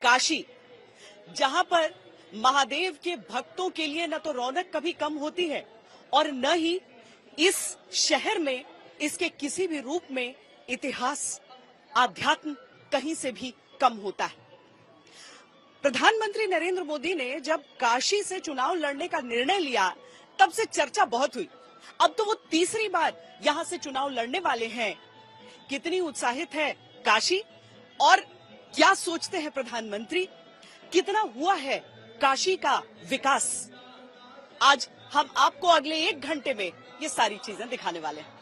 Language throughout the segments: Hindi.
काशी, जहां पर महादेव के भक्तों के लिए न तो रौनक कभी कम होती है और न ही इस शहर में इसके किसी भी रूप में इतिहास, आध्यात्म कहीं से भी कम होता है। प्रधानमंत्री नरेंद्र मोदी ने जब काशी से चुनाव लड़ने का निर्णय लिया, तब से चर्चा बहुत हुई। अब तो वो तीसरी बार यहां से चुनाव लड़ने वाले हैं। कितनी उत्साहित है काशी और क्या सोचते हैं प्रधानमंत्री? कितना हुआ है काशी का विकास? आज हम आपको अगले 1 घंटे में ये सारी चीजें दिखाने वाले हैं।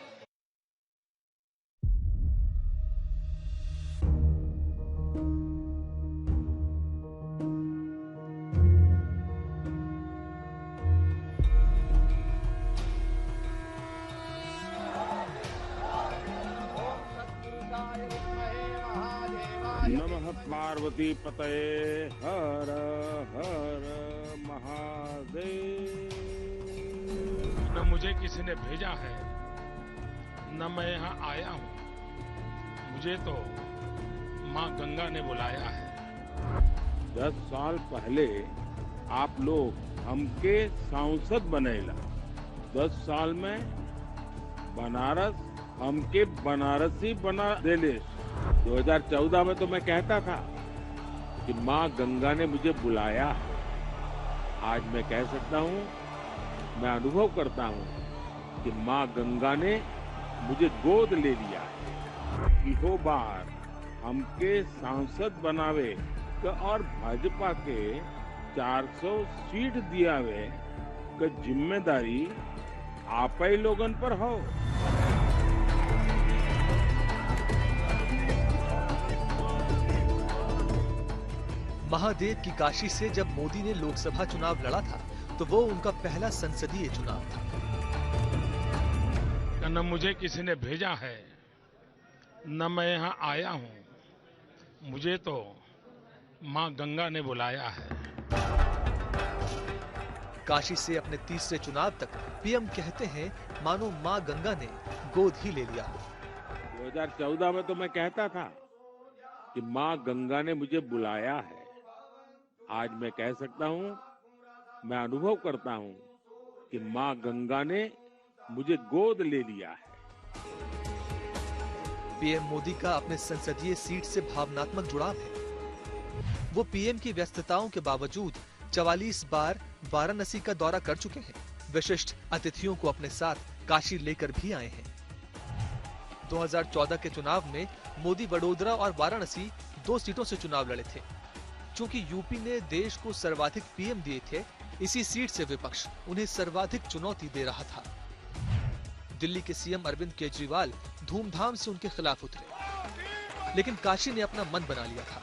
नमः पार्वती पतये हर हर महादेव। न मुझे किसी ने भेजा है, न मैं यहाँ आया हूँ, मुझे तो माँ गंगा ने बुलाया है। 10 साल पहले आप लोग हमके सांसद बनेला। 10 साल में बनारस हमके बनारसी बना देले। 2014 में तो मैं कहता था कि माँ गंगा ने मुझे बुलाया है। आज मैं कह सकता हूँ, मैं अनुभव करता हूँ कि माँ गंगा ने मुझे गोद ले लिया है। इहो बार हमके सांसद बनावे और भाजपा के 400 सीट दियावे का जिम्मेदारी आप ही लोगन पर हो। महादेव की काशी से जब मोदी ने लोकसभा चुनाव लड़ा था, तो वो उनका पहला संसदीय चुनाव था। न मुझे किसी ने भेजा है, न मैं यहाँ आया हूँ, मुझे तो माँ गंगा ने बुलाया है। काशी से अपने तीसरे चुनाव तक पीएम कहते हैं मानो माँ गंगा ने गोद ही ले लिया। 2014 में तो मैं कहता था कि माँ गंगा ने मुझे बुलाया है। आज मैं कह सकता हूँ, मैं अनुभव करता हूँ कि माँ गंगा ने मुझे गोद ले लिया है। पीएम मोदी का अपने संसदीय सीट से भावनात्मक जुड़ाव है। वो पीएम की व्यस्तताओं के बावजूद 44 बार वाराणसी का दौरा कर चुके हैं। विशिष्ट अतिथियों को अपने साथ काशी लेकर भी आए हैं। 2014 के चुनाव में मोदी वडोदरा और वाराणसी 2 सीटों से चुनाव लड़े थे। चूंकि यूपी ने देश को सर्वाधिक पीएम दिए थे, इसी सीट से विपक्ष उन्हें सर्वाधिक चुनौती दे रहा था। दिल्ली के सीएम अरविंद केजरीवाल धूमधाम से उनके खिलाफ उतरे, लेकिन काशी ने अपना मन बना लिया था।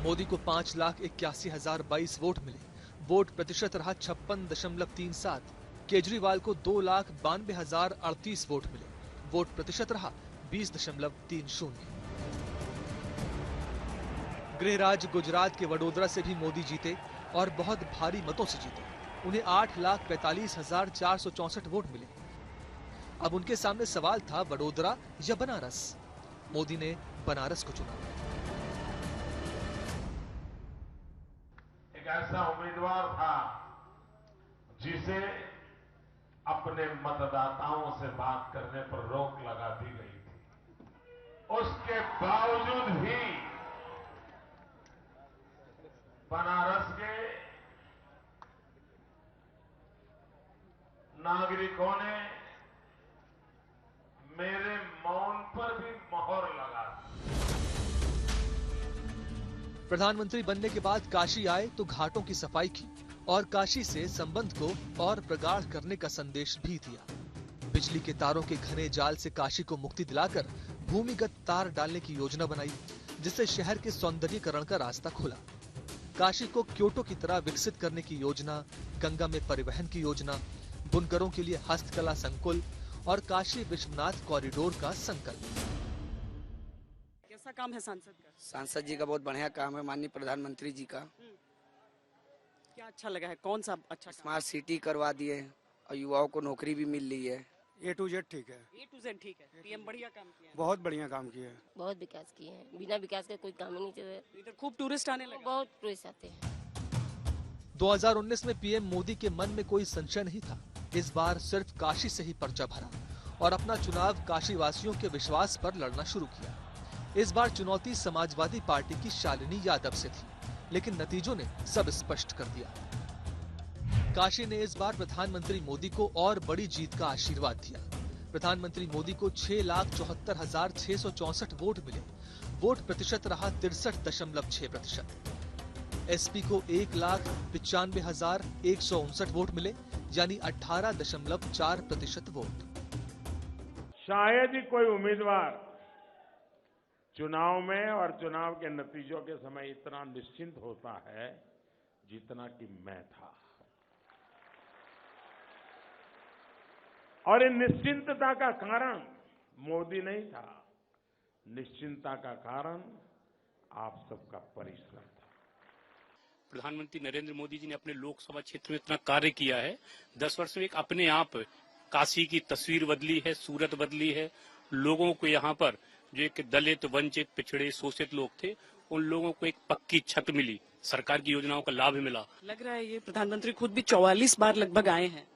मोदी को 5,81,022 वोट मिले। वोट प्रतिशत रहा 56.37। केजरीवाल को 2,92,038 वोट मिले। वोट प्रतिशत रहा 20.30। गृह राज्य गुजरात के वडोदरा से भी मोदी जीते और बहुत भारी मतों से जीते। उन्हें 8,45,464 वोट मिले। अब उनके सामने सवाल था वडोदरा या बनारस। मोदी ने बनारस को चुना। एक ऐसा उम्मीदवार था जिसे अपने मतदाताओं से बात करने पर रोक लगा दी गई थी। उसके बावजूद भी बनारस के नागरिकों ने मेरे मौन पर भी मोहर लगा दी। प्रधानमंत्री बनने के बाद काशी आए तो घाटों की सफाई की और काशी से संबंध को और प्रगाढ़ करने का संदेश भी दिया। बिजली के तारों के घने जाल से काशी को मुक्ति दिलाकर भूमिगत तार डालने की योजना बनाई, जिससे शहर के सौंदर्यीकरण का रास्ता खुला। काशी को क्योटो की तरह विकसित करने की योजना, गंगा में परिवहन की योजना, बुनकरों के लिए हस्तकला संकुल और काशी विश्वनाथ कॉरिडोर का संकल्प। कैसा काम है सांसद का? सांसद जी का बहुत बढ़िया काम है, माननीय प्रधानमंत्री जी का। क्या अच्छा लगा है? कौन सा अच्छा काम? स्मार्ट सिटी करवा दिए और युवाओं को नौकरी भी मिल रही है। A to Z ठीक है, A to Z ठीक है। पीएम बढ़िया काम किया है। बहुत बढ़िया काम किया है। बहुत विकास किए हैं, बिना विकास के कोई काम ही नहीं चल इधर खूब टूरिस्ट आने लगे। बहुत टूरिस्ट आते हैं। 2019 में पीएम मोदी के मन में कोई संशय नहीं था। इस बार सिर्फ काशी से ही पर्चा भरा और अपना चुनाव काशी वासियों के विश्वास पर लड़ना शुरू किया। इस बार चुनौती समाजवादी पार्टी की शालिनी यादव से थी, लेकिन नतीजों ने सब स्पष्ट कर दिया। काशी ने इस बार प्रधानमंत्री मोदी को और बड़ी जीत का आशीर्वाद दिया। प्रधानमंत्री मोदी को 6,74,664 वोट मिले। वोट प्रतिशत रहा 63.6%। एसपी को 1,95,159 वोट मिले, यानी 18.4% वोट। शायद ही कोई उम्मीदवार चुनाव में और चुनाव के नतीजों के समय इतना निश्चिंत होता है जितना कि मैं था। और इन निश्चिंतता का कारण मोदी नहीं था, निश्चिंतता का कारण आप सबका परिश्रम था। प्रधानमंत्री नरेंद्र मोदी जी ने अपने लोकसभा क्षेत्र में इतना कार्य किया है। 10 वर्ष में एक अपने आप काशी की तस्वीर बदली है, सूरत बदली है। लोगों को यहाँ पर जो एक दलित, वंचित, पिछड़े, शोषित लोग थे, उन लोगों को एक पक्की छत मिली, सरकार की योजनाओं का लाभ मिला। लग रहा है ये प्रधानमंत्री खुद भी 44 बार लगभग आए हैं।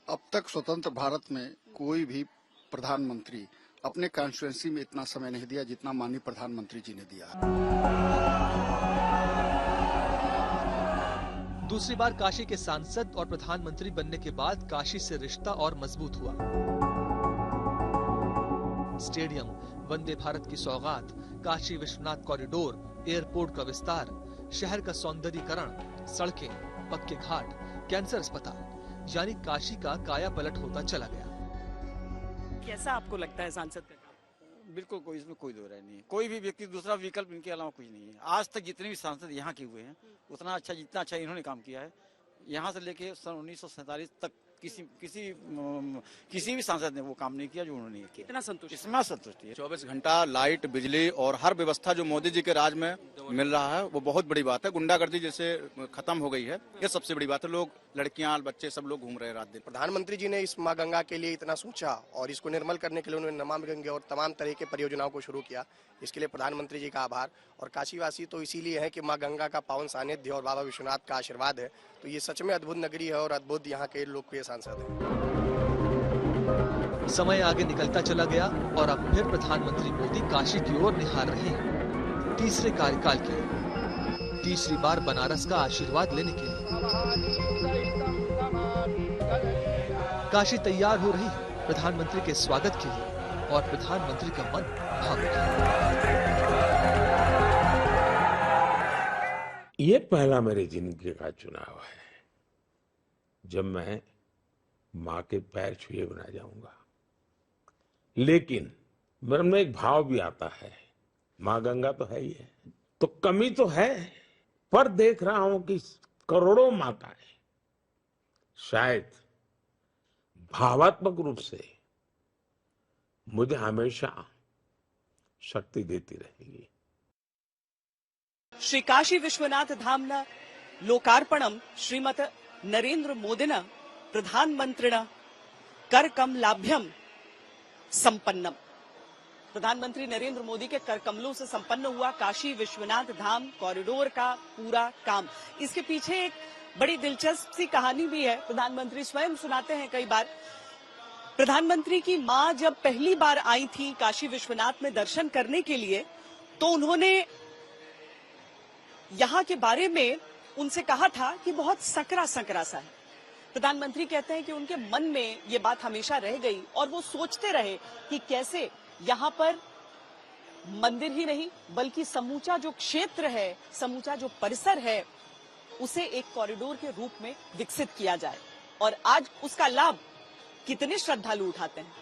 अब तक स्वतंत्र भारत में कोई भी प्रधानमंत्री अपने कॉन्स्टिट्यूएंसी में इतना समय नहीं दिया जितना माननीय प्रधानमंत्री जी ने दिया। दूसरी बार काशी के सांसद और प्रधानमंत्री बनने के बाद काशी से रिश्ता और मजबूत हुआ। स्टेडियम, वंदे भारत की सौगात, काशी विश्वनाथ कॉरिडोर, एयरपोर्ट का विस्तार, शहर का सौंदर्यीकरण, सड़कें, पक्के घाट, कैंसर अस्पताल, यानी काशी का काया पलट होता चला गया। कैसा आपको लगता है सांसद का काम? बिल्कुल कोई इसमें कोई दो राय नहीं है। कोई भी व्यक्ति दूसरा विकल्प इनके अलावा कुछ नहीं है। आज तक जितने भी सांसद यहाँ के हुए हैं उतना अच्छा, जितना अच्छा इन्होंने काम किया है, यहाँ से लेके सन 1947 तक किसी भी सांसद ने वो काम नहीं किया जो उन्होंने किया। कितना संतुष्ट? इसमें संतुष्टि है। 24 घंटा लाइट, बिजली और हर व्यवस्था जो मोदी जी के राज में मिल रहा है वो बहुत बड़ी बात है। गुंडागर्दी जैसे खत्म हो गई है, ये सबसे बड़ी बात है। लोग, लड़कियां, बच्चे सब लोग घूम रहे हैं रात दिन। प्रधानमंत्री जी ने इस माँ गंगा के लिए इतना सोचा और इसको निर्मल करने के लिए उन्होंने नमामि गंगे और तमाम तरह के परियोजनाओं को शुरू किया। इसके लिए प्रधानमंत्री जी का आभार। और काशीवासी तो इसीलिए है कि माँ गंगा का पावन सानिध्य और बाबा विश्वनाथ का आशीर्वाद है। तो ये सच में अद्भुत नगरी है और अद्भुत यहाँ के लोकप्रिय सांसद है। समय आगे निकलता चला गया और अब फिर प्रधानमंत्री मोदी काशी की ओर निहार रहे हैं, तीसरे कार्यकाल के लिए, तीसरी बार बनारस का आशीर्वाद लेने के लिए। काशी तैयार हो रही है प्रधानमंत्री के स्वागत के लिए और प्रधानमंत्री का मन भावुक है। ये पहला मेरी जिंदगी का चुनाव है जब मैं माँ के पैर छुए बिना जाऊंगा। लेकिन मेरे में एक भाव भी आता है, माँ गंगा तो है ही है, तो कमी तो है, पर देख रहा हूं कि करोड़ों माताएं शायद भावात्मक रूप से मुझे हमेशा शक्ति देती रहेगी। श्री काशी विश्वनाथ धामना लोकार्पणम श्रीमत नरेंद्र मोदिना प्रधानमंत्रिणा कर कमलाभ्यम संपन्नम। प्रधानमंत्री नरेंद्र मोदी के कर कमलों से संपन्न हुआ काशी विश्वनाथ धाम कॉरिडोर का पूरा काम। इसके पीछे एक बड़ी दिलचस्प सी कहानी भी है, प्रधानमंत्री स्वयं सुनाते हैं कई बार। प्रधानमंत्री की मां जब पहली बार आई थी काशी विश्वनाथ में दर्शन करने के लिए, तो उन्होंने यहाँ के बारे में उनसे कहा था कि बहुत सकरा सकरा सा है। प्रधानमंत्री कहते हैं कि उनके मन में ये बात हमेशा रह गई और वो सोचते रहे कि कैसे यहाँ पर मंदिर ही नहीं बल्कि समूचा जो क्षेत्र है, समूचा जो परिसर है, उसे एक कॉरिडोर के रूप में विकसित किया जाए। और आज उसका लाभ कितने श्रद्धालु उठाते हैं।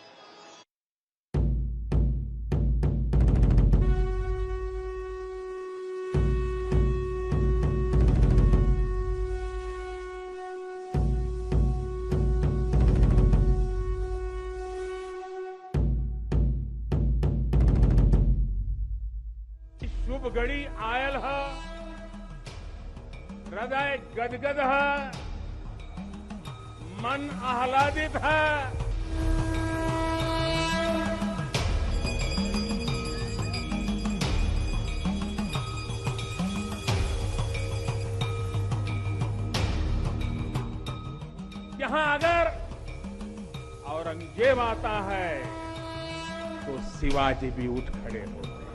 शुभ घड़ी आयल है, हृदय गदगद है, मन आह्लादित है। यहां अगर औरंगजेब आता है तो शिवाजी भी उठ खड़े होते हैं।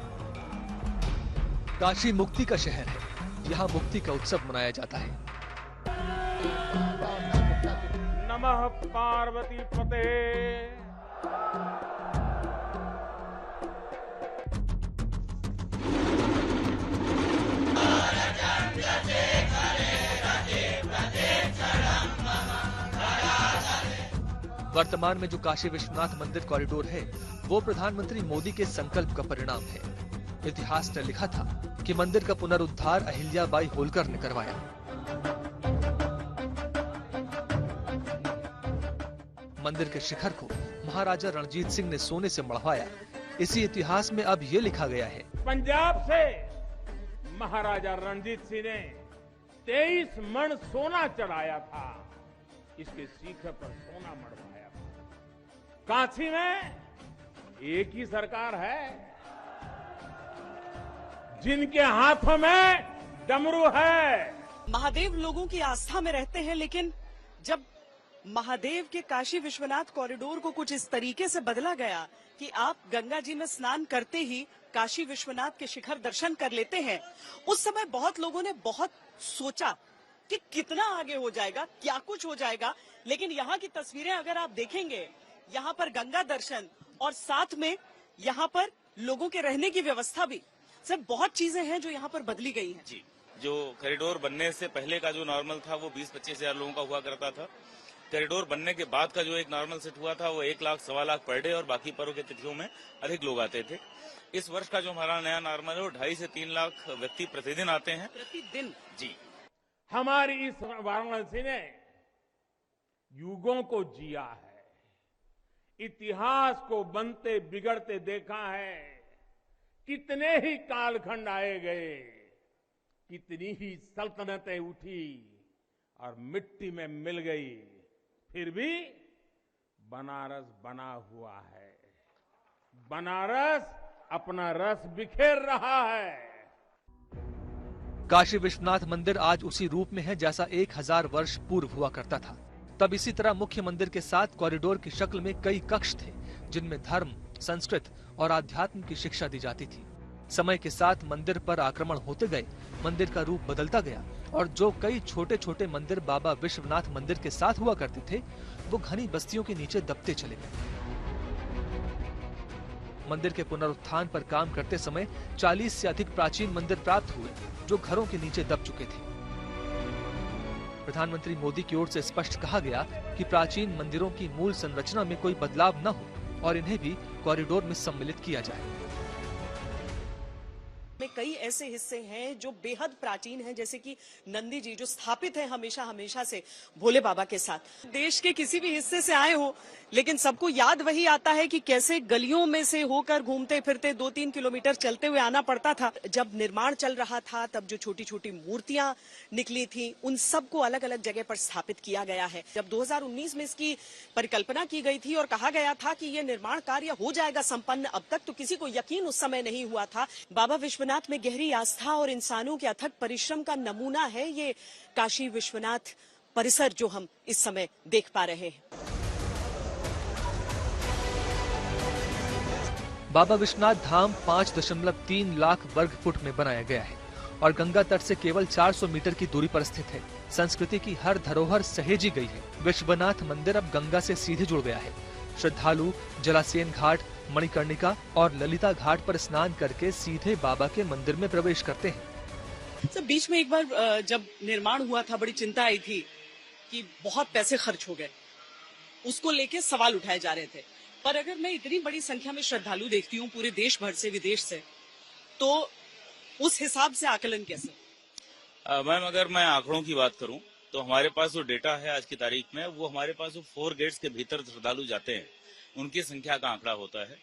काशी मुक्ति का शहर है, यहाँ मुक्ति का उत्सव मनाया जाता है। नमः पार्वती पते। वर्तमान में जो काशी विश्वनाथ मंदिर कॉरिडोर है वो प्रधानमंत्री मोदी के संकल्प का परिणाम है। इतिहास ने लिखा था कि मंदिर का पुनरुद्धार अहिल्याबाई होलकर ने करवाया। मंदिर के शिखर को महाराजा रणजीत सिंह ने सोने से मढ़वाया। इसी इतिहास में अब ये लिखा गया है, पंजाब से महाराजा रणजीत सिंह ने 23 मण सोना चढ़ाया था, इसके शिखर पर सोना मढ़वाया था। काशी में एक ही सरकार है जिनके हाथों में डमरू है। महादेव लोगों की आस्था में रहते हैं, लेकिन जब महादेव के काशी विश्वनाथ कॉरिडोर को कुछ इस तरीके से बदला गया कि आप गंगा जी में स्नान करते ही काशी विश्वनाथ के शिखर दर्शन कर लेते हैं, उस समय बहुत लोगों ने बहुत सोचा कि कितना आगे हो जाएगा, क्या कुछ हो जाएगा। लेकिन यहाँ की तस्वीरें अगर आप देखेंगे, यहाँ पर गंगा दर्शन और साथ में यहाँ पर लोगों के रहने की व्यवस्था भी, सब बहुत चीजें हैं जो यहाँ पर बदली गई हैं। जी, जो कॉरिडोर बनने से पहले का जो नॉर्मल था वो 20-25 हजार लोगों का हुआ करता था। कॉरिडोर बनने के बाद का जो एक नॉर्मल सेट हुआ था वो 1 लाख, 1.25 लाख पर डे और बाकी पर्व के तिथियों में अधिक लोग आते थे। इस वर्ष का जो हमारा नया नॉर्मल है वो 2.5 से 3 लाख व्यक्ति प्रतिदिन आते हैं। प्रतिदिन? जी। हमारी इस वाराणसी ने युगों को जिया है, इतिहास को बनते बिगड़ते देखा है। कितने ही कालखंड आए गए, कितनी ही सल्तनतें उठी और मिट्टी में मिल गई, फिर भी बनारस बना हुआ है। बनारस अपना रस बिखेर रहा है। काशी विश्वनाथ मंदिर आज उसी रूप में है जैसा 1000 वर्ष पूर्व हुआ करता था। तब इसी तरह मुख्य मंदिर के साथ कॉरिडोर की शक्ल में कई कक्ष थे जिनमें धर्म, संस्कृत और आध्यात्म की शिक्षा दी जाती थी। समय के साथ मंदिर पर आक्रमण होते गए, मंदिर का रूप बदलता गया और जो कई छोटे छोटे मंदिर बाबा विश्वनाथ मंदिर के साथ हुआ करते थे वो घनी बस्तियों के नीचे दबते चले गए। मंदिर के पुनरुत्थान पर काम करते समय 40 से अधिक प्राचीन मंदिर प्राप्त हुए जो घरों के नीचे दब चुके थे। प्रधानमंत्री मोदी की ओर से स्पष्ट कहा गया कि प्राचीन मंदिरों की मूल संरचना में कोई बदलाव न हो और इन्हें भी कॉरिडोर में सम्मिलित किया जाए। में कई ऐसे हिस्से हैं जो बेहद प्राचीन हैं, जैसे कि नंदी जी जो स्थापित है हमेशा से भोले बाबा के साथ। देश के किसी भी हिस्से से आए हो, लेकिन सबको याद वही आता है कि कैसे गलियों में से होकर घूमते फिरते 2-3 किलोमीटर चलते हुए आना पड़ता था। जब निर्माण चल रहा था तब जो छोटी छोटी मूर्तियां निकली थी उन सबको अलग अलग जगह पर स्थापित किया गया है। जब 2019 में इसकी परिकल्पना की गई थी और कहा गया था कि ये निर्माण कार्य हो जाएगा संपन्न, अब तक तो किसी को यकीन उस समय नहीं हुआ था। बाबा विश्वनाथ में गहरी आस्था और इंसानों के अथक परिश्रम का नमूना है ये काशी विश्वनाथ परिसर जो हम इस समय देख पा रहे हैं। बाबा विश्वनाथ धाम 5.3 लाख वर्ग फुट में बनाया गया है और गंगा तट से केवल 400 मीटर की दूरी पर स्थित है। संस्कृति की हर धरोहर सहेजी गई है। विश्वनाथ मंदिर अब गंगा से सीधे जुड़ गया है। श्रद्धालु जलासेन घाट, मणिकर्णिका और ललिता घाट पर स्नान करके सीधे बाबा के मंदिर में प्रवेश करते हैं। सर, बीच में एक बार जब निर्माण हुआ था बड़ी चिंता आई थी कि बहुत पैसे खर्च हो गए, उसको लेके सवाल उठाए जा रहे थे। पर अगर मैं इतनी बड़ी संख्या में श्रद्धालु देखती हूँ पूरे देश भर से, विदेश से, तो उस हिसाब से आकलन कैसे? मैम, अगर मैं आंकड़ों की बात करूं तो हमारे पास जो डेटा है आज की तारीख में, वो हमारे पास जो 4 गेट्स के भीतर श्रद्धालु जाते हैं उनकी संख्या का आंकड़ा होता है।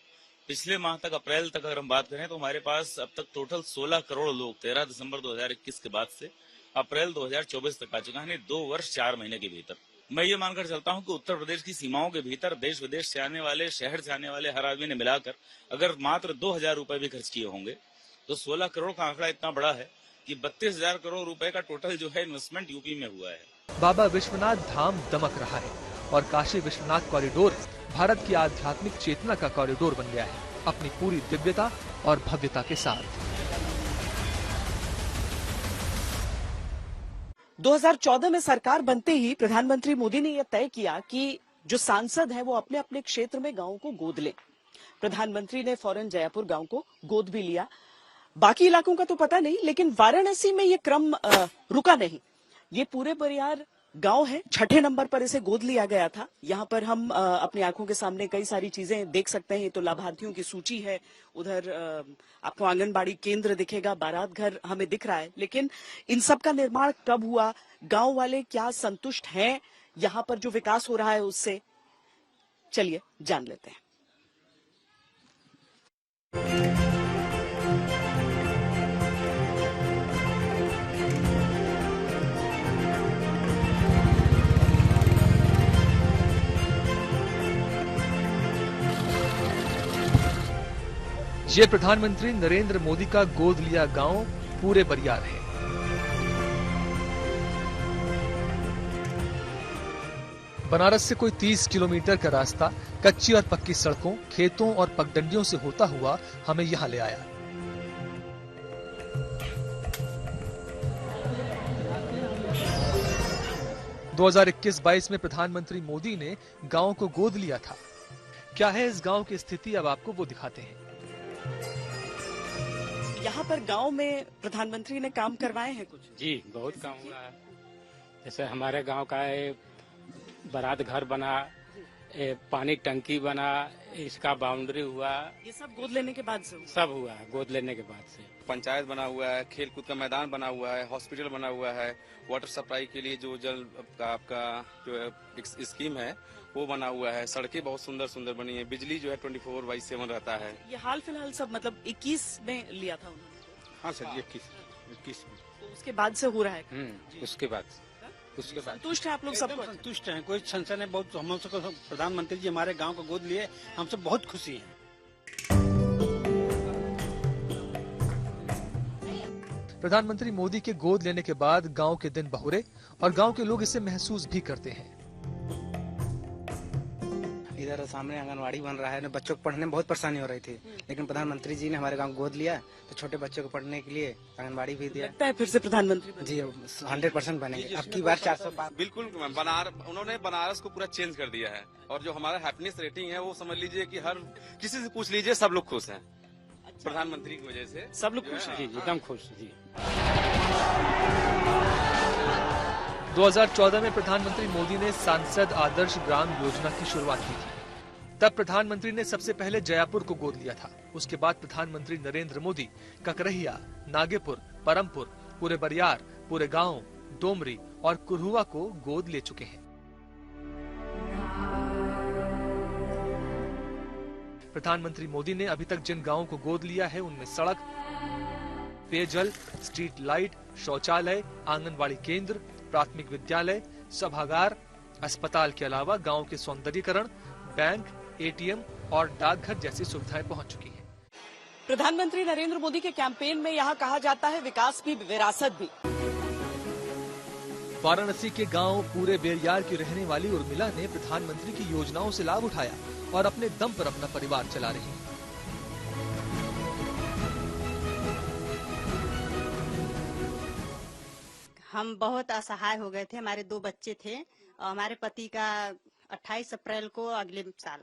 पिछले माह तक, अप्रैल तक अगर हम बात करें तो हमारे पास अब तक टोटल 16 करोड़ लोग 13 दिसंबर 2021 के बाद से अप्रैल 2024 तक आ चुका है, 2 वर्ष 4 महीने के भीतर। मैं ये मानकर चलता हूं कि उत्तर प्रदेश की सीमाओं के भीतर देश विदेश से आने वाले, शहर से आने वाले हर आदमी ने मिलाकर अगर मात्र 2000 रुपए भी खर्च किए होंगे तो 16 करोड़ का आंकड़ा इतना बड़ा है कि 32,000 करोड़ रुपए का टोटल जो है इन्वेस्टमेंट यूपी में हुआ है। बाबा विश्वनाथ धाम दमक रहा है और काशी विश्वनाथ कॉरिडोर भारत की आध्यात्मिक चेतना का कॉरिडोर बन गया है, अपनी पूरी दिव्यता और भव्यता के साथ। 2014 में सरकार बनते ही प्रधानमंत्री मोदी ने यह तय किया कि जो सांसद है वो अपने अपने क्षेत्र में गांवों को गोद ले। प्रधानमंत्री ने फौरन जयपुर गांव को गोद भी लिया। बाकी इलाकों का तो पता नहीं, लेकिन वाराणसी में ये क्रम रुका नहीं। ये पूरे बरियार गांव है, 6ठे नंबर पर इसे गोद लिया गया था। यहाँ पर हम अपनी आंखों के सामने कई सारी चीजें देख सकते हैं। तो लाभार्थियों की सूची है, उधर आपको आंगनबाड़ी केंद्र दिखेगा, बारात घर हमें दिख रहा है। लेकिन इन सब का निर्माण कब हुआ, गांव वाले क्या संतुष्ट हैं यहाँ पर जो विकास हो रहा है उससे, चलिए जान लेते हैं। ये प्रधानमंत्री नरेंद्र मोदी का गोद लिया गांव पूरे बरियार है। बनारस से कोई 30 किलोमीटर का रास्ता कच्ची और पक्की सड़कों, खेतों और पगडंडियों से होता हुआ हमें यहां ले आया। दो 2021-22 में प्रधानमंत्री मोदी ने गांव को गोद लिया था। क्या है इस गांव की स्थिति, अब आपको वो दिखाते हैं। यहाँ पर गांव में प्रधानमंत्री ने काम करवाए हैं कुछ? जी, बहुत काम हुआ है। जैसे हमारे गांव का बारात घर बना, पानी टंकी बना, इसका बाउंड्री हुआ। ये सब गोद लेने के बाद से हुआ? सब हुआ है गोद लेने के बाद से। पंचायत बना हुआ है, खेल कूद का मैदान बना हुआ है, हॉस्पिटल बना हुआ है, वाटर सप्लाई के लिए जो जल का आपका जो स्कीम है वो बना हुआ है, सड़कें बहुत सुंदर सुंदर बनी है, बिजली जो है 24/7 रहता है। ये हाल फिलहाल सब मतलब 21 में लिया था उन्होंने? हाँ सर, 21 में। तो उसके बाद से हो रहा है? उसके बाद संतुष्ट है आप लोग? सब संतुष्ट हैं, कोई संशय नहीं। बहुत हम सबको प्रधानमंत्री जी हमारे गांव को गोद लिए, हम सब बहुत खुशी हैं। प्रधानमंत्री मोदी के गोद लेने के बाद गांव के दिन बहुरे और गांव के लोग इसे महसूस भी करते हैं। इधर सामने आंगनवाड़ी बन रहा है, बच्चों को पढ़ने में बहुत परेशानी हो रही थी, लेकिन प्रधानमंत्री जी ने हमारे गांव गोद लिया तो छोटे बच्चों को पढ़ने के लिए आंगनवाड़ी भी दिया। लगता है फिर से प्रधानमंत्री जी 100% बनेंगे। अब की बार 400 बिल्कुल। उन्होंने बनारस को पूरा चेंज कर दिया है और जो हमारा हैप्पीनेस रेटिंग है वो समझ लीजिए कि हर किसी से पूछ लीजिए, सब लोग खुश हैं। प्रधानमंत्री की वजह से सब लोग खुश हैं। जी, एकदम खुश जी। 2014 में प्रधानमंत्री मोदी ने सांसद आदर्श ग्राम योजना की शुरुआत की थी। तब प्रधानमंत्री ने सबसे पहले जयपुर को गोद लिया था। उसके बाद प्रधानमंत्री नरेंद्र मोदी ककरहिया, नागेपुर, परमपुर, पूरे बरियार, पूरे गांव, डोमरी और कुरहुआ को गोद ले चुके हैं। प्रधानमंत्री मोदी ने अभी तक जिन गांवों को गोद लिया है उनमें सड़क, पेयजल, स्ट्रीट लाइट, शौचालय, आंगनबाड़ी केंद्र, प्राथमिक विद्यालय, सभागार, अस्पताल के अलावा गांव के सौंदर्यीकरण, बैंक, एटीएम और डाकघर जैसी सुविधाएं पहुंच चुकी हैं। प्रधानमंत्री नरेंद्र मोदी के कैंपेन में यहाँ कहा जाता है विकास की विरासत भी। वाराणसी के गांव पूरे बेरियार की रहने वाली उर्मिला ने प्रधानमंत्री की योजनाओं से लाभ उठाया और अपने दम पर अपना परिवार चला रही हैं। हम बहुत असहाय हो गए थे। हमारे 2 बच्चे थे और हमारे पति का 28 अप्रैल को अगले साल,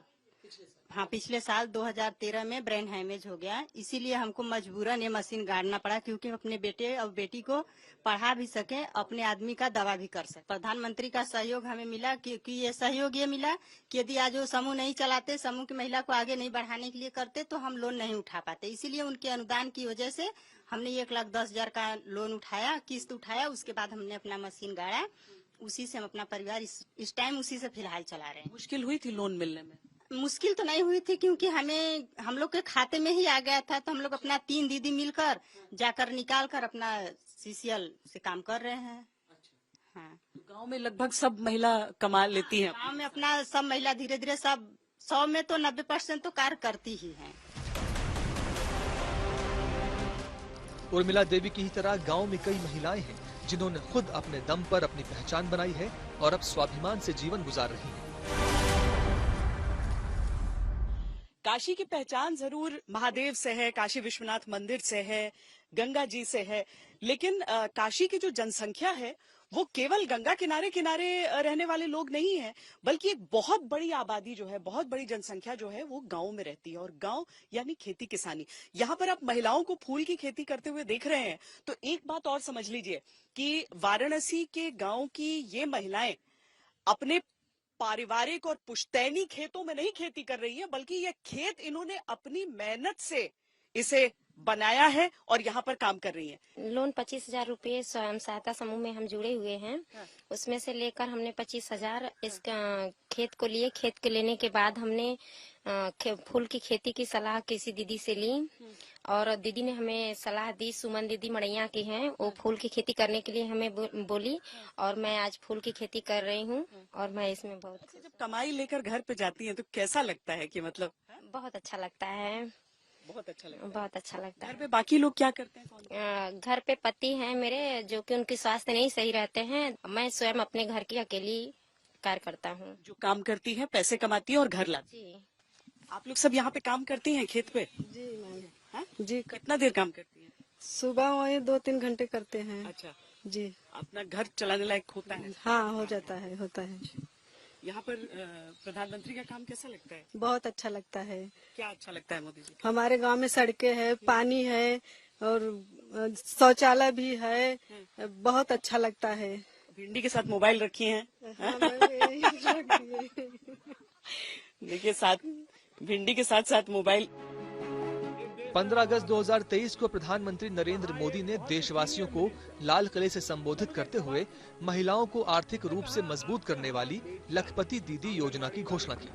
पिछले साल 2013 में ब्रेन हैमेज हो गया। इसीलिए हमको मजबूरन ये मशीन गाड़ना पड़ा, क्योंकि अपने बेटे और बेटी को पढ़ा भी सके, अपने आदमी का दवा भी कर सके। प्रधानमंत्री का सहयोग हमें मिला, क्योंकि ये सहयोग ये मिला कि यदि आज वो समूह नहीं चलाते, समूह की महिला को आगे नहीं बढ़ाने के लिए करते, तो हम लोन नहीं उठा पाते। इसीलिए उनके अनुदान की वजह से हमने 1,10,000 का लोन उठाया, किस्त उठाया। उसके बाद हमने अपना मशीन गाड़ा, उसी से हम अपना परिवार इस टाइम उसी से फिलहाल चला रहे हैं। मुश्किल हुई थी लोन मिलने में? मुश्किल तो नहीं हुई थी, क्योंकि हम लोग के खाते में ही आ गया था। तो हम लोग अपना 3 दीदी मिलकर जाकर निकाल कर अपना CCL से काम कर रहे हैं। हाँ, गांव में लगभग सब महिला कमा लेती हैं। गांव में अपना सब महिला धीरे धीरे सब 100 में तो 90% तो कार्य करती ही हैं। उर्मिला देवी की ही तरह गांव में कई महिलाएं हैं जिन्होंने खुद अपने दम पर अपनी पहचान बनाई है और अब स्वाभिमान से जीवन गुजार रही हैं। काशी की पहचान जरूर महादेव से है, काशी विश्वनाथ मंदिर से है, गंगा जी से है, लेकिन काशी की जो जनसंख्या है वो केवल गंगा किनारे किनारे रहने वाले लोग नहीं है, बल्कि एक बहुत बड़ी आबादी जो है, बहुत बड़ी जनसंख्या जो है वो गांव में रहती है। और गांव यानी खेती किसानी। यहाँ पर आप महिलाओं को फूल की खेती करते हुए देख रहे हैं, तो एक बात और समझ लीजिए कि वाराणसी के गांव की ये महिलाएं अपने पारिवारिक और पुश्तैनी खेतों में नहीं खेती कर रही है, बल्कि ये खेत इन्होंने अपनी मेहनत से इसे बनाया है और यहाँ पर काम कर रही है। लोन 25,000 रुपये स्वयं सहायता समूह में हम जुड़े हुए हैं। उसमें से लेकर हमने 25,000 इस खेत को लिए। खेत को लेने के बाद हमने फूल की खेती की सलाह किसी दीदी से ली और दीदी ने हमें सलाह दी। सुमन दीदी मड़ैया की हैं, वो फूल की खेती करने के लिए हमें बोली और मैं आज फूल की खेती कर रही हूँ और मैं इसमें बहुत। जब कमाई लेकर घर पे जाती हैं तो कैसा लगता है कि मतलब? बहुत अच्छा लगता है, बहुत अच्छा लगता है। बहुत अच्छा लगता है। घर पे बाकी लोग क्या करते हैं? घर पे पति हैं मेरे, जो कि उनके स्वास्थ्य नहीं सही रहते हैं। मैं स्वयं अपने घर की अकेली कार्य करता हूँ। जो काम करती है, पैसे कमाती है और घर लाती है। आप लोग सब यहाँ पे काम करती हैं खेत पे? जी मैम। जी, कितना देर काम करती हैं? सुबह वही 2-3 घंटे करते हैं। अच्छा जी। अपना घर चलाने लायक होता है? हाँ, हो जाता है, होता है। यहाँ पर प्रधानमंत्री का काम कैसा लगता है? बहुत अच्छा लगता है। क्या अच्छा लगता है मोदी जी? हमारे गांव में सड़कें है, पानी है और शौचालय भी है, बहुत अच्छा लगता है। भिंडी के साथ मोबाइल रखी हैं? देखिए, साथ भिंडी के साथ साथ मोबाइल। 15 अगस्त 2023 को प्रधानमंत्री नरेंद्र मोदी ने देशवासियों को लाल किले से संबोधित करते हुए महिलाओं को आर्थिक रूप से मजबूत करने वाली लखपति दीदी योजना की घोषणा की।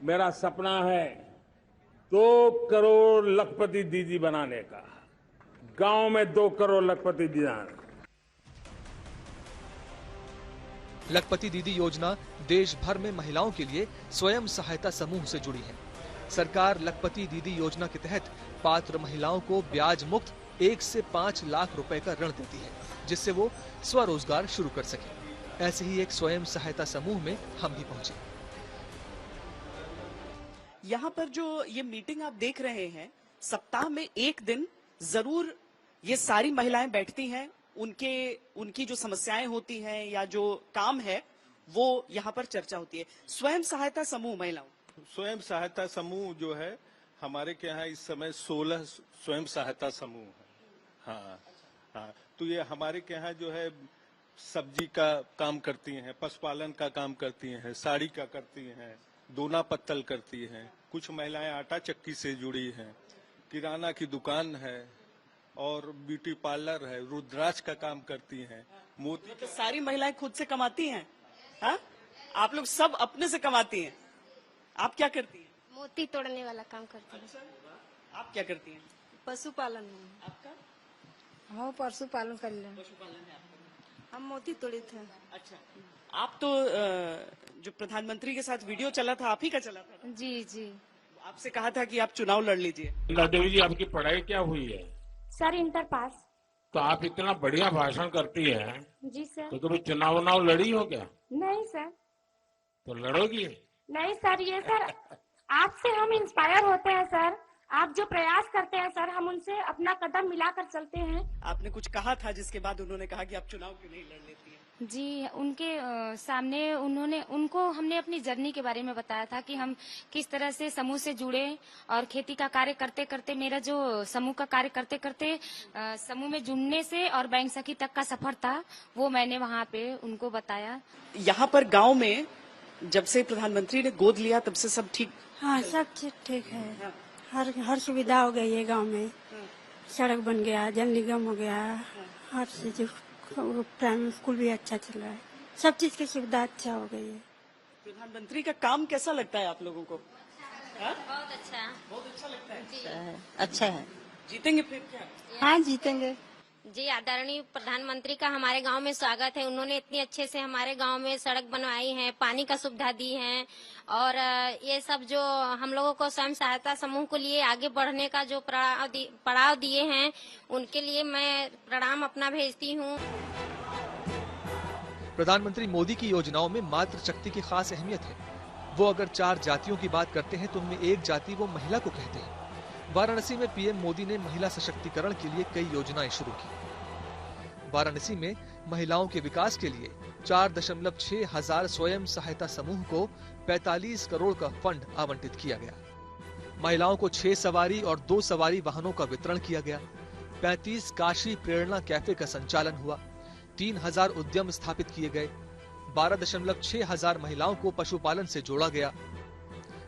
मेरा सपना है 2 करोड़ लखपति दीदी बनाने का, गांव में 2 करोड़ लखपति दीदी। लखपति दीदी योजना देश भर में महिलाओं के लिए स्वयं सहायता समूह से जुड़ी है। सरकार लखपति दीदी योजना के तहत पात्र महिलाओं को ब्याज मुक्त 1 से 5 लाख रुपए का ऋण देती है, जिससे वो स्वरोजगार शुरू कर सके। ऐसे ही एक स्वयं सहायता समूह में हम भी पहुंचे। यहाँ पर जो ये मीटिंग आप देख रहे हैं, सप्ताह में एक दिन जरूर ये सारी महिलाएं बैठती हैं। उनकी जो समस्याएं होती हैं या जो काम है वो यहाँ पर चर्चा होती है। स्वयं सहायता समूह महिलाओं, स्वयं सहायता समूह जो है हमारे के यहाँ इस समय 16 स्वयं सहायता समूह है। हाँ, तो ये हमारे के यहाँ जो है सब्जी का काम करती हैं, पशुपालन का काम करती हैं, साड़ी का करती हैं, दोना पत्तल करती हैं, कुछ महिलाएं आटा चक्की से जुड़ी हैं, किराना की दुकान है और ब्यूटी पार्लर है, रुद्राक्ष का काम करती हैं, मोती। तो सारी महिलाएं खुद से कमाती हैं? हाँ, आप लोग सब अपने से कमाती हैं। आप क्या करती हैं? मोती तोड़ने वाला काम करती हैं। अच्छा, आप क्या करती हैं? पशुपालन। आपका? हाँ, पशुपालन कर लें। पशुपालन है आपका? हम मोती तोड़े थे। अच्छा, आप तो जो प्रधानमंत्री के साथ वीडियो चला था, आप ही का चला था? जी जी। आपसे कहा था कि आप चुनाव लड़ लीजिए। देवी जी, आपकी पढ़ाई क्या हुई है? Sir inter pass. तो आप इतना बढ़िया भाषण करती हैं, जी सर। तो कभी चुनाव लड़ी हो क्या? नहीं सर। तो लड़ोगी? नहीं सर, ये सर आपसे हम इंस्पायर होते हैं सर। आप जो प्रयास करते हैं सर, हम उनसे अपना कदम मिलाकर चलते हैं। आपने कुछ कहा था जिसके बाद उन्होंने कहा कि आप चुनाव क्यों नहीं लड़ लेती हैं? जी, उनके सामने उनको हमने अपनी जर्नी के बारे में बताया था कि हम किस तरह से समूह से जुड़े और खेती का कार्य करते करते, मेरा जो समूह का कार्य करते करते समूह में जुड़ने से और बैंक सखी तक का सफर था, वो मैंने वहाँ पे उनको बताया। यहाँ पर गांव में जब से प्रधानमंत्री ने गोद लिया तब से सब ठीक? हाँ, सब ठीक है। हर सुविधा हो गई है गांव में। सड़क बन गया, जल निगम हो गया, हर चीज, प्राइमरी स्कूल भी अच्छा चल रहा है, सब चीज की सुविधा अच्छा हो गई है। प्रधानमंत्री का काम कैसा लगता है आप लोगों को? बहुत अच्छा। बहुत अच्छा लगता है। अच्छा है। जीतेंगे फिर क्या? हाँ, जीतेंगे। जी, आदरणीय प्रधानमंत्री का हमारे गांव में स्वागत है। उन्होंने इतनी अच्छे से हमारे गांव में सड़क बनवाई है, पानी का सुविधा दी है और ये सब जो हम लोगों को स्वयं सहायता समूह को लिए आगे बढ़ने का जो पड़ाव दिए हैं, उनके लिए मैं प्रणाम अपना भेजती हूँ। प्रधानमंत्री मोदी की योजनाओं में मातृशक्ति की खास अहमियत है। वो अगर 4 जातियों की बात करते हैं तो उनमें एक जाति वो महिला को कहते हैं। वाराणसी में पीएम मोदी ने महिला सशक्तिकरण के लिए कई योजनाएं शुरू की। वाराणसी में महिलाओं के विकास के लिए 4.6 हजार स्वयं सहायता समूह को 45 करोड़ का फंड आवंटित किया गया। महिलाओं को 6 सवारी और 2 सवारी वाहनों का वितरण किया गया। 35 काशी प्रेरणा कैफे का संचालन हुआ। 3000 उद्यम स्थापित किए गए। 12.6 हजार महिलाओं को पशुपालन से जोड़ा गया।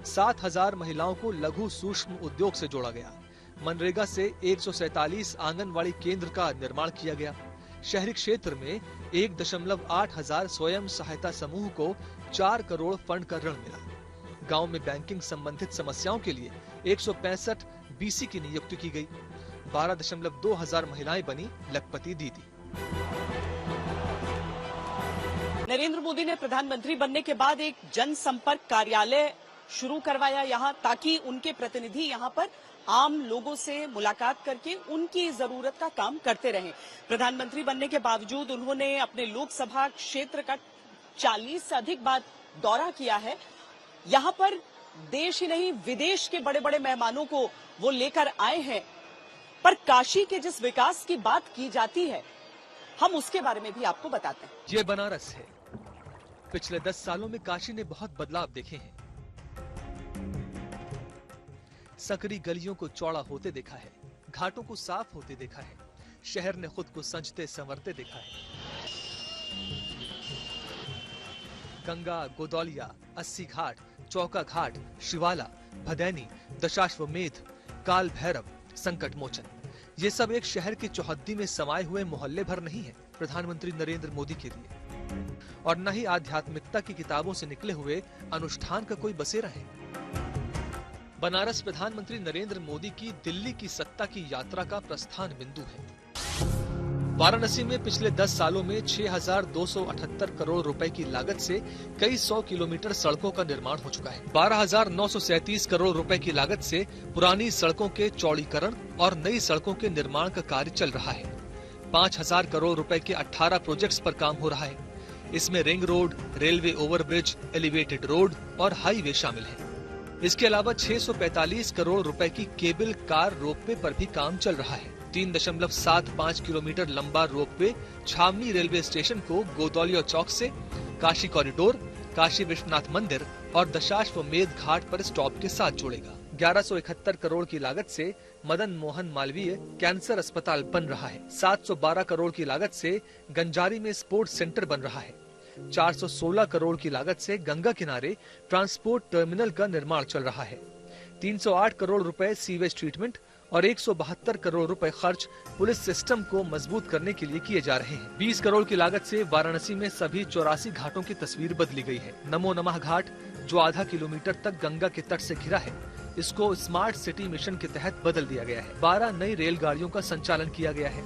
7000 महिलाओं को लघु सूक्ष्म उद्योग से जोड़ा गया। मनरेगा से 147 आंगनवाड़ी केंद्र का निर्माण किया गया। शहरी क्षेत्र में 1.8 हजार स्वयं सहायता समूह को 4 करोड़ फंड का ऋण मिला। गांव में बैंकिंग संबंधित समस्याओं के लिए 165 बीसी की नियुक्ति की गई। 12.2 हजार महिलाएं बनी लखपति दीदी। नरेंद्र मोदी ने प्रधानमंत्री बनने के बाद एक जनसंपर्क कार्यालय शुरू करवाया यहाँ, ताकि उनके प्रतिनिधि यहाँ पर आम लोगों से मुलाकात करके उनकी जरूरत का काम करते रहें। प्रधानमंत्री बनने के बावजूद उन्होंने अपने लोकसभा क्षेत्र का 40 से अधिक बार दौरा किया है। यहाँ पर देश ही नहीं विदेश के बड़े बड़े मेहमानों को वो लेकर आए हैं। पर काशी के जिस विकास की बात की जाती है, हम उसके बारे में भी आपको बताते हैं। ये बनारस है। पिछले 10 सालों में काशी ने बहुत बदलाव देखे हैं। सकरी गलियों को चौड़ा होते देखा है, घाटों को साफ होते देखा है, शहर ने खुद को सजते संवरते देखा है। गंगा, गोदौलिया, 80 घाट, चौका घाट, शिवाला, भदैनी, दशाश्वमेध, काल भैरव, संकट मोचन, ये सब एक शहर की चौहद्दी में समाये हुए मोहल्ले भर नहीं है प्रधानमंत्री नरेंद्र मोदी के लिए, और न ही आध्यात्मिकता की किताबों से निकले हुए अनुष्ठान का कोई बसेरा है। बनारस प्रधानमंत्री नरेंद्र मोदी की दिल्ली की सत्ता की यात्रा का प्रस्थान बिंदु है। वाराणसी में पिछले 10 सालों में 6,278 करोड़ रुपए की लागत से कई 100 किलोमीटर सड़कों का निर्माण हो चुका है। 12,937 करोड़ रुपए की लागत से पुरानी सड़कों के चौड़ीकरण और नई सड़कों के निर्माण का कार्य चल रहा है। 5,000 करोड़ रुपए के 18 प्रोजेक्ट्स पर काम हो रहा है। इसमें ring road, railway overbridge, elevated road और हाईवे शामिल है। इसके अलावा 645 करोड़ रुपए की केबल कार रोपवे पर भी काम चल रहा है। 3.75 किलोमीटर लंबा रोपवे छावनी रेलवे स्टेशन को गोदौलिया चौक से काशी कॉरिडोर, काशी विश्वनाथ मंदिर और दशाश्वमेध घाट पर स्टॉप के साथ जोड़ेगा। 1171 करोड़ की लागत से मदन मोहन मालवीय कैंसर अस्पताल बन रहा है। 712 करोड़ की लागत से गंजारी में स्पोर्ट्स सेंटर बन रहा है। 416 करोड़ की लागत से गंगा किनारे ट्रांसपोर्ट टर्मिनल का निर्माण चल रहा है। 308 करोड़ रुपए सीवेज ट्रीटमेंट और 172 करोड़ रुपए खर्च पुलिस सिस्टम को मजबूत करने के लिए किए जा रहे हैं। 20 करोड़ की लागत से वाराणसी में सभी 84 घाटों की तस्वीर बदली गई है। नमो नमः घाट, जो आधा किलोमीटर तक गंगा के तट से घिरा है, इसको स्मार्ट सिटी मिशन के तहत बदल दिया गया है। 12 नई रेलगाड़ियों का संचालन किया गया है।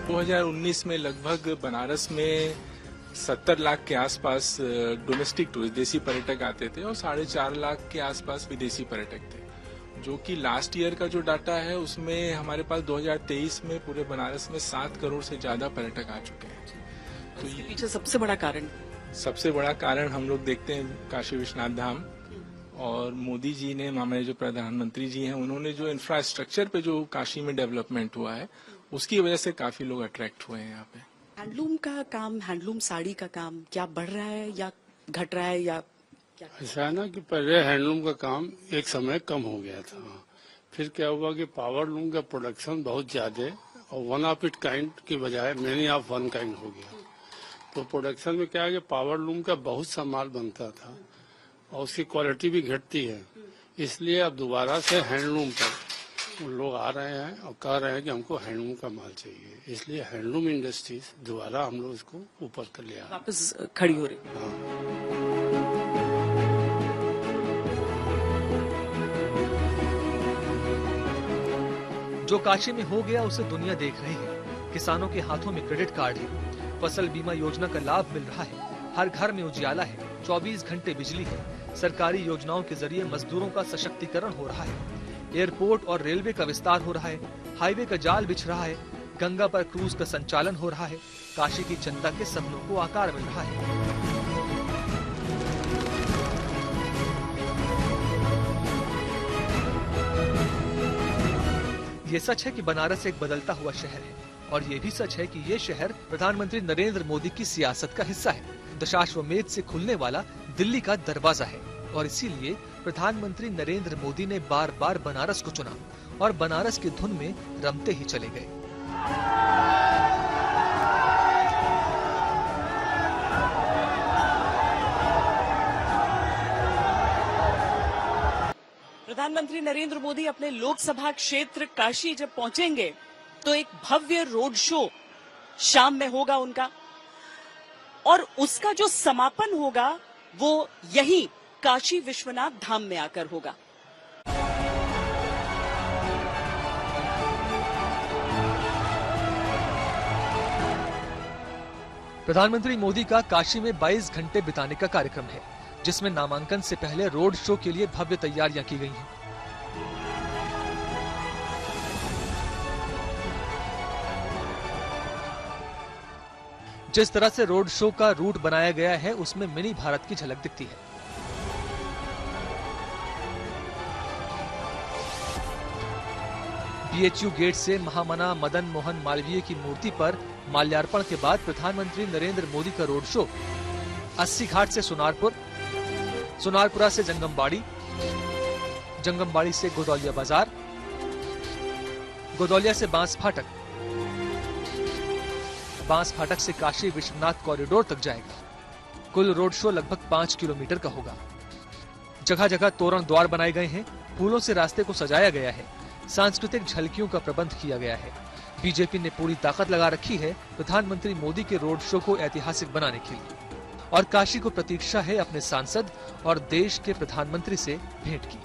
2019 में लगभग बनारस में 70 लाख के आसपास डोमेस्टिक टूरिस्ट देसी पर्यटक आते थे और 4.5 लाख के आसपास विदेशी पर्यटक थे, जो कि लास्ट ईयर का जो डाटा है उसमें हमारे पास 2023 में पूरे बनारस में 7 करोड़ से ज्यादा पर्यटक आ चुके हैं। तो इसके पीछे सबसे बड़ा कारण हम लोग देखते हैं काशी विश्वनाथ धाम, और मोदी जी ने, हमारे जो प्रधानमंत्री जी हैं, उन्होंने जो इंफ्रास्ट्रक्चर पे जो काशी में डेवलपमेंट हुआ है उसकी वजह से काफी लोग अट्रैक्ट हुए हैं यहाँ पे। हैंडलूम का काम, हैंडलूम साड़ी का काम क्या बढ़ रहा है या घट रहा है या क्या? ऐसा है ना कि पहले हैंडलूम का काम एक समय कम हो गया था, फिर क्या हुआ कि पावर लूम का प्रोडक्शन बहुत ज्यादा और वन ऑफ इट काइंड की बजाय मेनी ऑफ वन काइंड हो गया। तो प्रोडक्शन में क्या है कि पावर लूम का बहुत सा माल बनता था और उसकी क्वालिटी भी घटती है, इसलिए अब दोबारा से हैंडलूम पर लोग आ रहे हैं और कह रहे हैं कि हमको हैंडलूम का माल चाहिए, इसलिए हैंडलूम इंडस्ट्रीज दोबारा हम लोग इसको ऊपर कर लिया, वापस खड़ी हो रही। जो काशी में हो गया उसे दुनिया देख रही है। किसानों के हाथों में क्रेडिट कार्ड है, फसल बीमा योजना का लाभ मिल रहा है, हर घर में उजियाला है, 24 घंटे बिजली है, सरकारी योजनाओं के जरिए मजदूरों का सशक्तिकरण हो रहा है, एयरपोर्ट और रेलवे का विस्तार हो रहा है, हाईवे का जाल बिछ रहा है, गंगा पर क्रूज का संचालन हो रहा है, काशी की जनता के सपनों को आकार मिल रहा है। ये सच है कि बनारस एक बदलता हुआ शहर है और ये भी सच है कि ये शहर प्रधानमंत्री नरेंद्र मोदी की सियासत का हिस्सा है। दशाश्वमेध से खुलने वाला दिल्ली का दरवाजा है और इसीलिए प्रधानमंत्री नरेंद्र मोदी ने बार बार बनारस को चुना और बनारस की धुन में रमते ही चले गए। प्रधानमंत्री नरेंद्र मोदी अपने लोकसभा क्षेत्र काशी जब पहुंचेंगे तो एक भव्य रोड शो शाम में होगा उनका, और उसका जो समापन होगा वो यही काशी विश्वनाथ धाम में आकर होगा। प्रधानमंत्री मोदी का काशी में 22 घंटे बिताने का कार्यक्रम है, जिसमें नामांकन से पहले रोड शो के लिए भव्य तैयारियां की गई हैं। जिस तरह से रोड शो का रूट बनाया गया है उसमें मिनी भारत की झलक दिखती है। बीएचयू गेट से महामना मदन मोहन मालवीय की मूर्ति पर माल्यार्पण के बाद प्रधानमंत्री नरेंद्र मोदी का रोड शो 80 घाट से सोनारपुर, सोनारपुरा से जंगमबाड़ी, जंगमबाड़ी से गोदौलिया बाजार, गोदौलिया से बांस फाटक, बांस फाटक से काशी विश्वनाथ कॉरिडोर तक जाएगा। कुल रोड शो लगभग 5 किलोमीटर का होगा। जगह जगह तोरण द्वार बनाए गए हैं, फूलों से रास्ते को सजाया गया है, सांस्कृतिक झलकियों का प्रबंध किया गया है। बीजेपी ने पूरी ताकत लगा रखी है प्रधानमंत्री मोदी के रोड शो को ऐतिहासिक बनाने के लिए, और काशी को प्रतीक्षा है अपने सांसद और देश के प्रधानमंत्री से भेंट की।